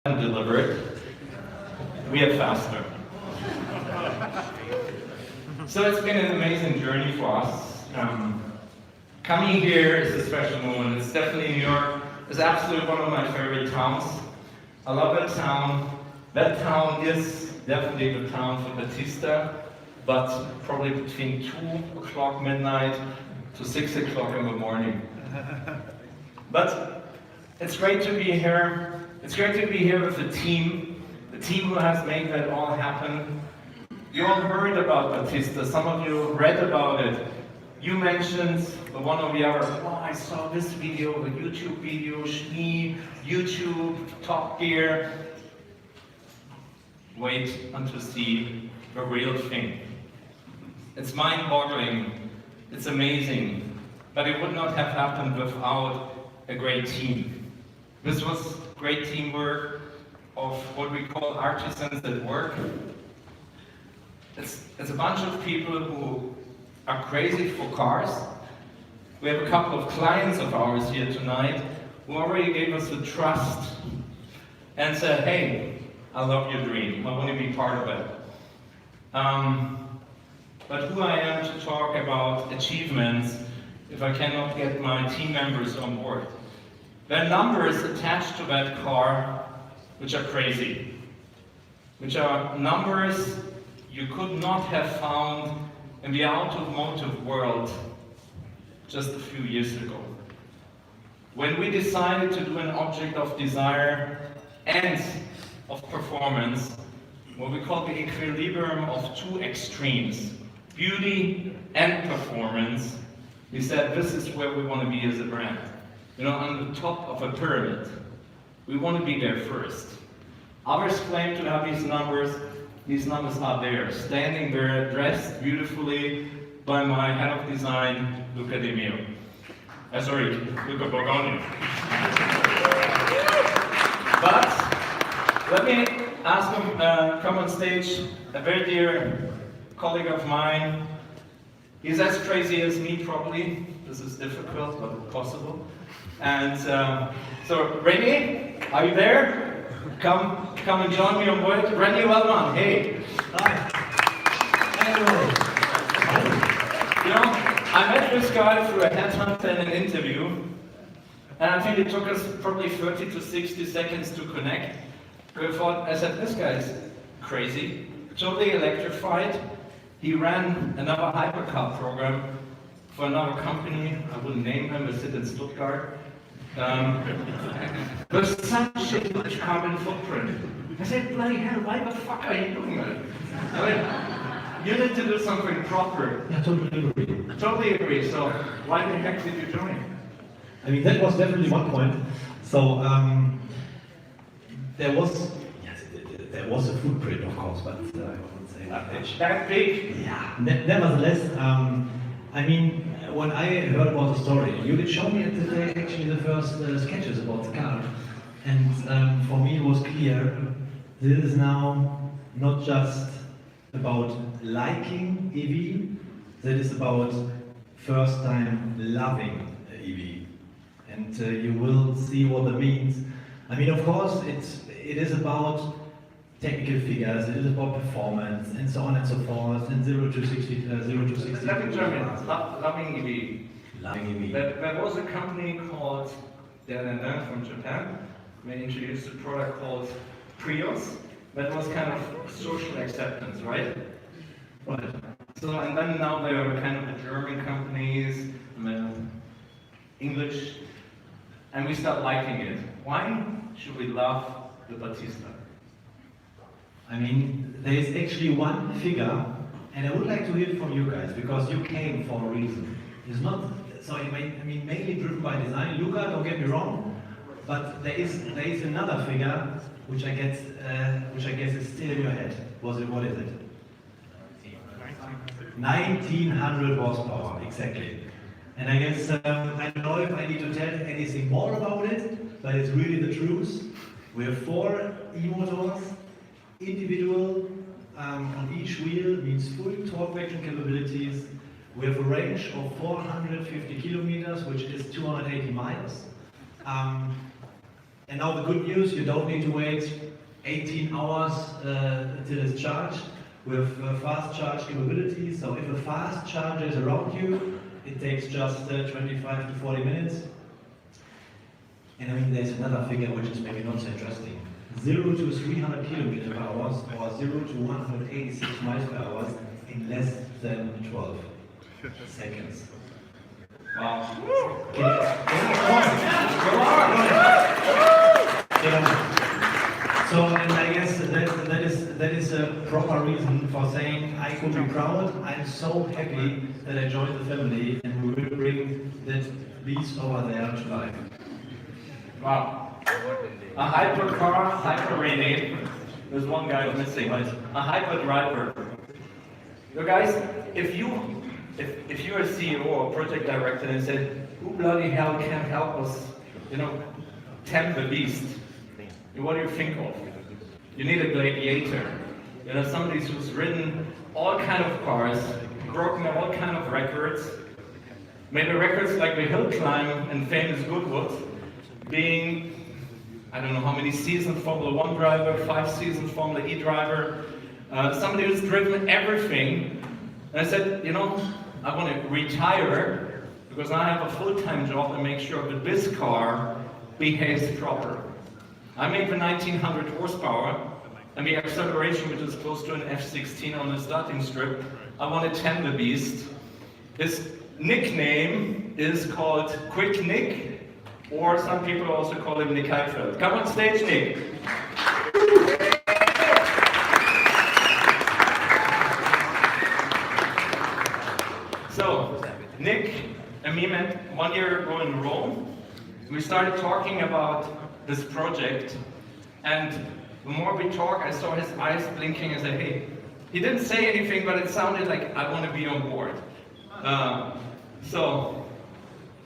and deliver it. We are faster. So it's been an amazing journey for us. Coming here is a special moment. It's definitely New York. It's absolutely one of my favorite towns. I love that town. That town is definitely the town for Battista, but probably between 2 o'clock midnight to 6 o'clock in the morning. But it's great to be here. It's great to be here with the team who has made that all happen. You all heard about Battista, some of you read about it. You mentioned the one or the other, oh, I saw this video, a YouTube video, Schnee, YouTube, Top Gear. Wait until see the real thing. It's mind-boggling, it's amazing, but it would not have happened without a great team. This was great teamwork of what we call artisans at work. It's a bunch of people who are crazy for cars. We have a couple of clients of ours here tonight who already gave us the trust and said, hey, I love your dream, I want to be part of it. But who I am to talk about achievements if I cannot get my team members on board? There are numbers attached to that car which are crazy, which are numbers you could not have found in the automotive world just a few years ago. When we decided to do an object of desire and of performance, what we call the equilibrium of two extremes, beauty and performance, we said this is where we want to be as a brand. You know, on the top of a pyramid. We want to be there first. Others claim to have these numbers. These numbers are there, standing there, dressed beautifully by my head of design, Luca Di Mio. Sorry, Luca Borgogni. But let me ask him, come on stage, a very dear colleague of mine. He's as crazy as me, probably. This is difficult, but possible. And so, Rennie, are you there? Come and join me on board. Rennie, well done. Hey. Hi. Hello. You know, I met this guy through a headhunt and an interview, and I think it took us probably 30 to 60 seconds to connect. I said, this guy's crazy, totally electrified. He ran another hypercar program for another company. I wouldn't name them, they sit in Stuttgart. There's such a huge carbon footprint. I said, bloody hell, why the fuck are you doing that? I mean, you need to do something proper. Yeah, totally agree. Totally agree. So why the heck did you join? I mean, that was definitely one point. So there was a footprint, of course, but I wouldn't say that much. That big? Yeah. Nevertheless, I mean, when I heard about the story, you did show me today actually the first sketches about the car, and for me it was clear this is now not just about liking EV, that is about first time loving EV, and you will see what that means. I mean, of course, it is about technical figures, it is about performance, and so on and so forth, and 0 to 60. Let me jump in. Loving EV. Loving EV. There was a company called Danana from Japan. They introduced a product called Prius. That was kind of social acceptance, right? Right. So, and then now there are kind of the German companies, and then English, and we start liking it. Why should we love the Battista? I mean, there is actually one figure, and I would like to hear it from you guys, because you came for a reason. It's not, so I mean, mainly driven by design. Luca, don't get me wrong, but there is another figure which I guess is still in your head. What is it? 1900 horsepower, exactly. And I guess, I don't know if I need to tell anything more about it, but it's really the truth. We have 4 e-motors, individual on each wheel, means full torque vectoring capabilities. We have a range of 450 kilometers, which is 280 miles. And now the good news, you don't need to wait 18 hours till it's charged with fast charge capability. So if a fast charger is around you, it takes just 25 to 40 minutes. And I mean, there's another figure which is maybe not so interesting. 0 to 300 kilometers per hour or 0 to 186 miles per hour in less than 12 seconds. Wow. So, and I guess that is a proper reason for saying I could be proud. I'm so happy that I joined the family, and we will bring that beast over there to life. Wow. A hypercar, hyper-rated. There's one guy missing. A hyper-driver. You guys, if you're a CEO or project director and say, who bloody hell can help us, tempt the beast? What do you think of? You need a gladiator. Somebody who's ridden all kind of cars, broken all kind of records, made the records like the hill climb and famous Goodwood, being, I don't know how many seasons Formula 1 driver, 5 seasons Formula E driver, somebody who's driven everything. And I said, I want to retire because I have a full-time job and make sure that this car behaves proper. I make the 1900 horsepower and the acceleration, which is close to an F16 on the starting strip. I want to tame the beast. His nickname is called Quick Nick, or some people also call him Nick Heidfeld. Come on stage, Nick. So, Nick and me met 1 year ago in Rome. We started talking about this project, and the more we talk, I saw his eyes blinking and said, hey, he didn't say anything, but it sounded like I want to be on board. So,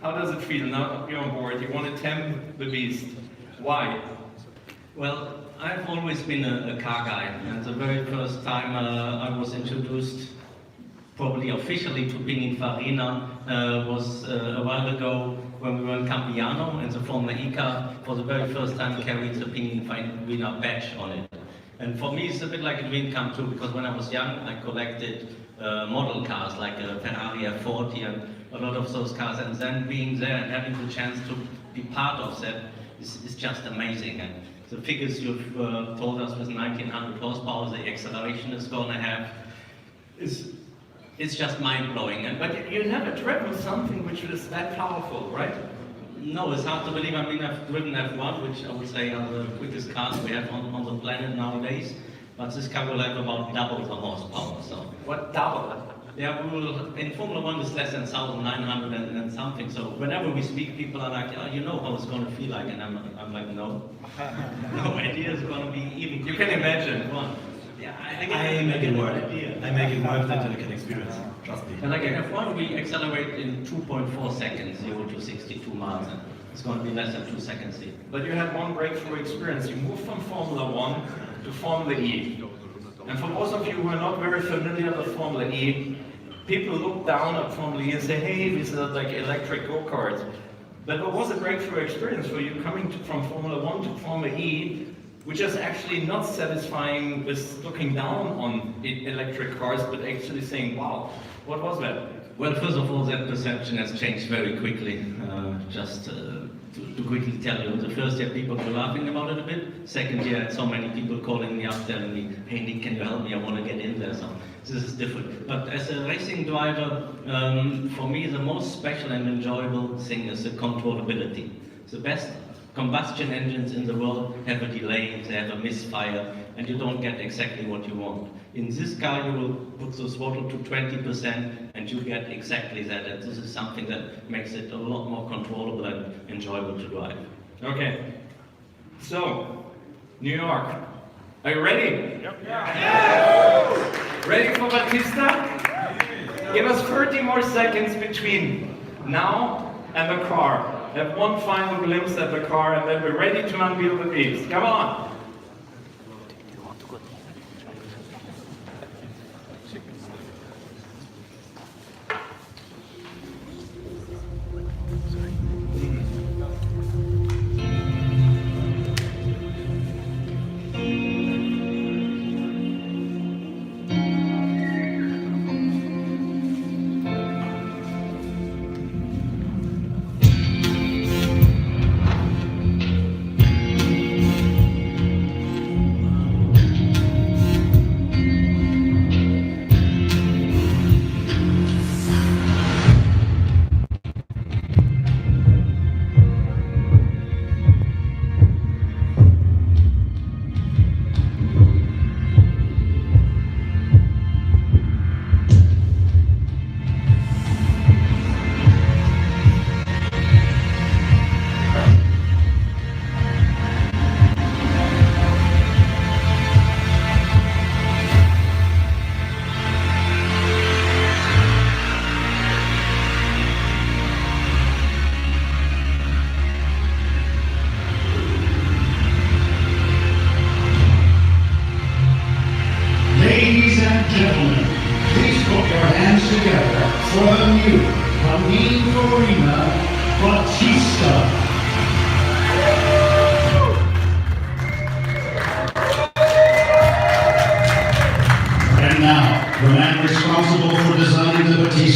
how does it feel now to be on board? You want to tempt the beast. Why? Well, I've always been a car guy, and the very first time I was introduced probably officially to Pininfarina was a while ago when we were in Campiano, and the Formula E car for the very first time carried the Pininfarina badge on it. And for me it's a bit like a dream come true, because when I was young I collected model cars like a Ferrari F40 and a lot of those cars, and then being there and having the chance to be part of that is just amazing. And the figures you've told us with 1900 horsepower, the acceleration it's going to have, it's just mind-blowing. But you never driven something which is that powerful, right? No, it's hard to believe. I mean, I've driven F1, which I would say are the quickest cars we have on the planet nowadays. But this car will have about double the horsepower. So what double? Yeah, in Formula 1 it's less than 1,900 and something. So whenever we speak, people are like, oh, you know how it's going to feel like, and I'm like, no, no idea it's going to be even. You can imagine. Yeah, I make it work. I make it work that you can experience. Trust me. And like in F1, we accelerate in 2.4 seconds, 0 to 62 miles, and it's going to be less than 2 seconds here. But you had one breakthrough experience. You moved from Formula 1 to Formula E. And for most of you who are not very familiar with Formula E, people look down at Formula E and say, hey, these are like electric go-karts. But what was a breakthrough experience for you coming from Formula 1 to Formula E, which is actually not satisfying with looking down on electric cars, but actually saying, wow, what was that? Well, first of all, that perception has changed very quickly. Just to quickly tell you, the first year people were laughing about it a bit. Second year, I had so many people calling me up telling me, hey Nick, can you help me? I want to get in there. So this is different. But as a racing driver, for me, the most special and enjoyable thing is the controllability. The best combustion engines in the world have a delay, they have a misfire, and you don't get exactly what you want. In this car, you will put the throttle to 20% and you get exactly that. And this is something that makes it a lot more controllable and enjoyable to drive. Okay, so, New York, are you ready? Yep. Yeah. Ready for Battista? Give us 30 more seconds between now and the car. Have one final glimpse at the car and then we're ready to unveil the beast. Come on!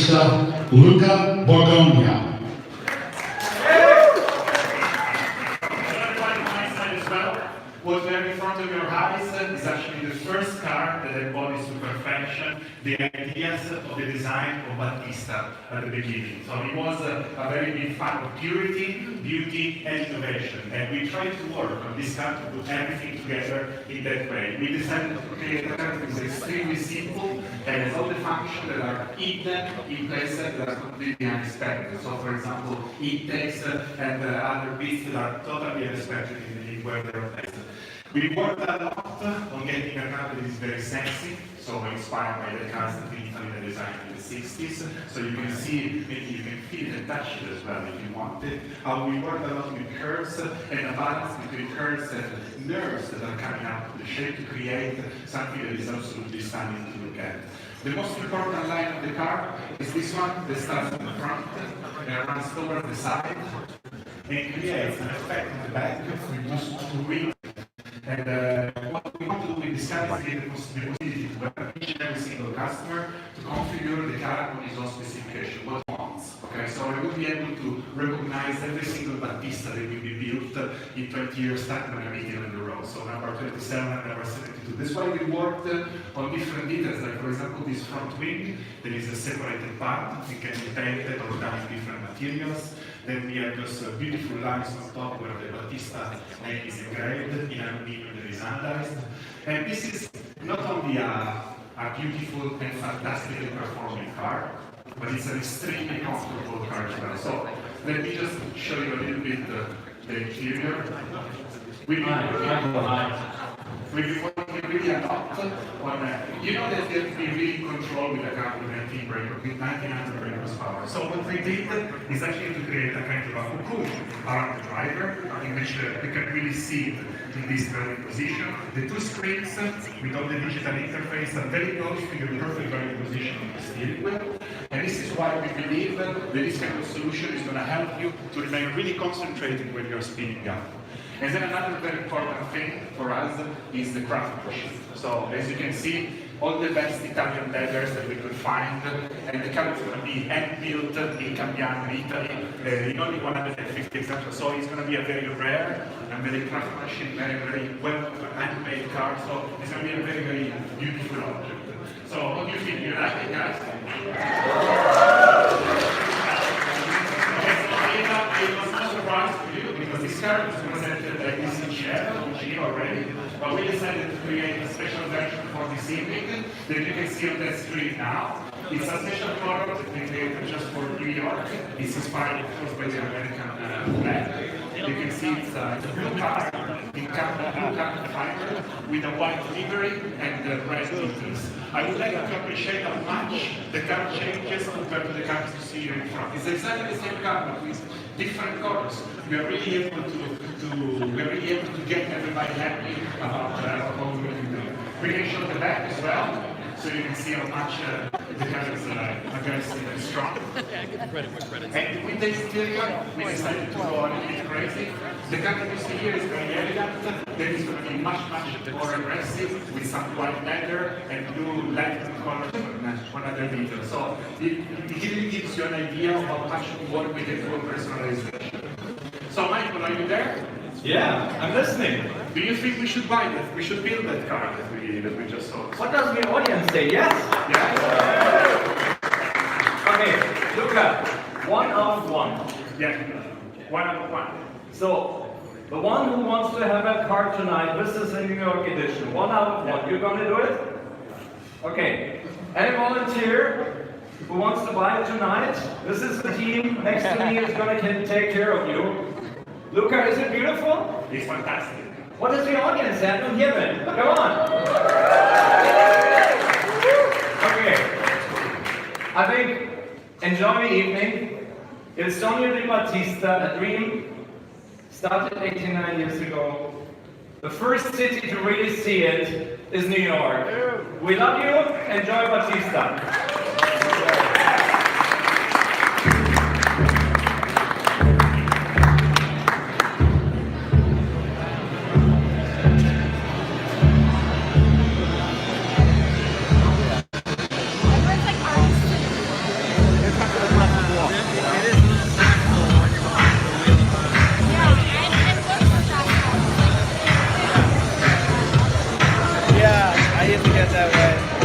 Battista, Luca Borgogna. What we have in front of your eyes is actually the first car that embodies to perfection the ideas of the design of Battista at the beginning. So he was a very big fan of purity, beauty, and innovation. And we tried to work on this car to put everything together in that way. We decided to create a car that is extremely simple and has all the functions that are hidden in places that are completely unexpected. So, for example, intakes and other bits that are totally unexpected in where they're placed. We worked a lot on getting a car that is very sexy, so inspired by the cars that Pininfarina designed in the 60s. So you can see, maybe you can feel it and touch it as well if you want it. We worked a lot with curves and a balance between curves and nerves that are coming out of the shape to create something that is absolutely stunning to look at. The most important line of the car is this one that starts in the front and runs towards the side and creates an effect in the back with two wheels. And what we want to do with this car is give the possibility to each and every single customer to configure the car on his own specification, what he wants. Okay, so we will be able to recognize every single Battista that will be built in 20 years time when we're meeting on the road. So number 27 and number 72. That's why we worked on different details, like for example this front wing, there is a separated part, it can be painted or done in different materials. Then we have those beautiful lines on top where the Battista name is engraved in aluminum that is anodized. And this is not only a beautiful and fantastically performing car, but it's an extremely comfortable car as well. So let me just show you a little bit the interior. We've been working really a lot on, you know that you have to be really in control with a car with 19 brake, with 1900 brake horsepower. So what we did is actually to create a kind of a cocoon around the driver, in which you can really see it in this driving position. The two screens with all the digital interface are very close to your perfect driving position on the steering wheel. And this is why we believe that this kind of solution is going to help you to remain really concentrated when you're speeding up. And then another very important thing for us is the craftsmanship. So as you can see, all the best Italian leathers that we could find, and the car is going to be hand-built in Cambiano, Italy, in only 150 exemplars. So it's going to be a very rare and very craftsmanship, very well handmade car. So it's going to be a very, very beautiful object. So what do you think? You like it, guys? It was no surprise for you because this car was presented like this in Shell, already, but we decided to create a special version for this evening that you can see on the screen now. It's a special product that we created just for New York. It's inspired, of course, by the American flag. You can see it's a blue car in carbon fiber with a white livery and red details. I would like you to appreciate how much the car changes compared to the cars you see here in front. It's exactly the same car, but with different colors. We are really able to get everybody happy about what we're going to do. We can show the back as well, so you can see how much the car is aggressive and strong. And with the exterior, we decided to go a little bit crazy. The car that you see here is very elegant. Then it's going to be much more aggressive with some white leather and blue light colors on other details. So it really gives you an idea of how much work we can do on personalization. So Michael, are you there? Yeah, I'm listening. Do you think we should buy that? We should build that car that we just saw. What does the audience say? Yes? Yeah. Okay, Luca, 1 out of 1. Yeah. 1 out of 1. So, the one who wants to have a car tonight, this is a New York edition. 1 out of 1. You're gonna do it? Okay. Any volunteer who wants to buy it tonight? This is the team next to me is gonna take care of you. Luca, is it beautiful? It's fantastic. What does the audience say? I don't hear them. Come on. Okay. I think, enjoy the evening. Il sogno di Battista, a dream, started 89 years ago. The first city to really see it is New York. We love you. Enjoy Battista. to get that way.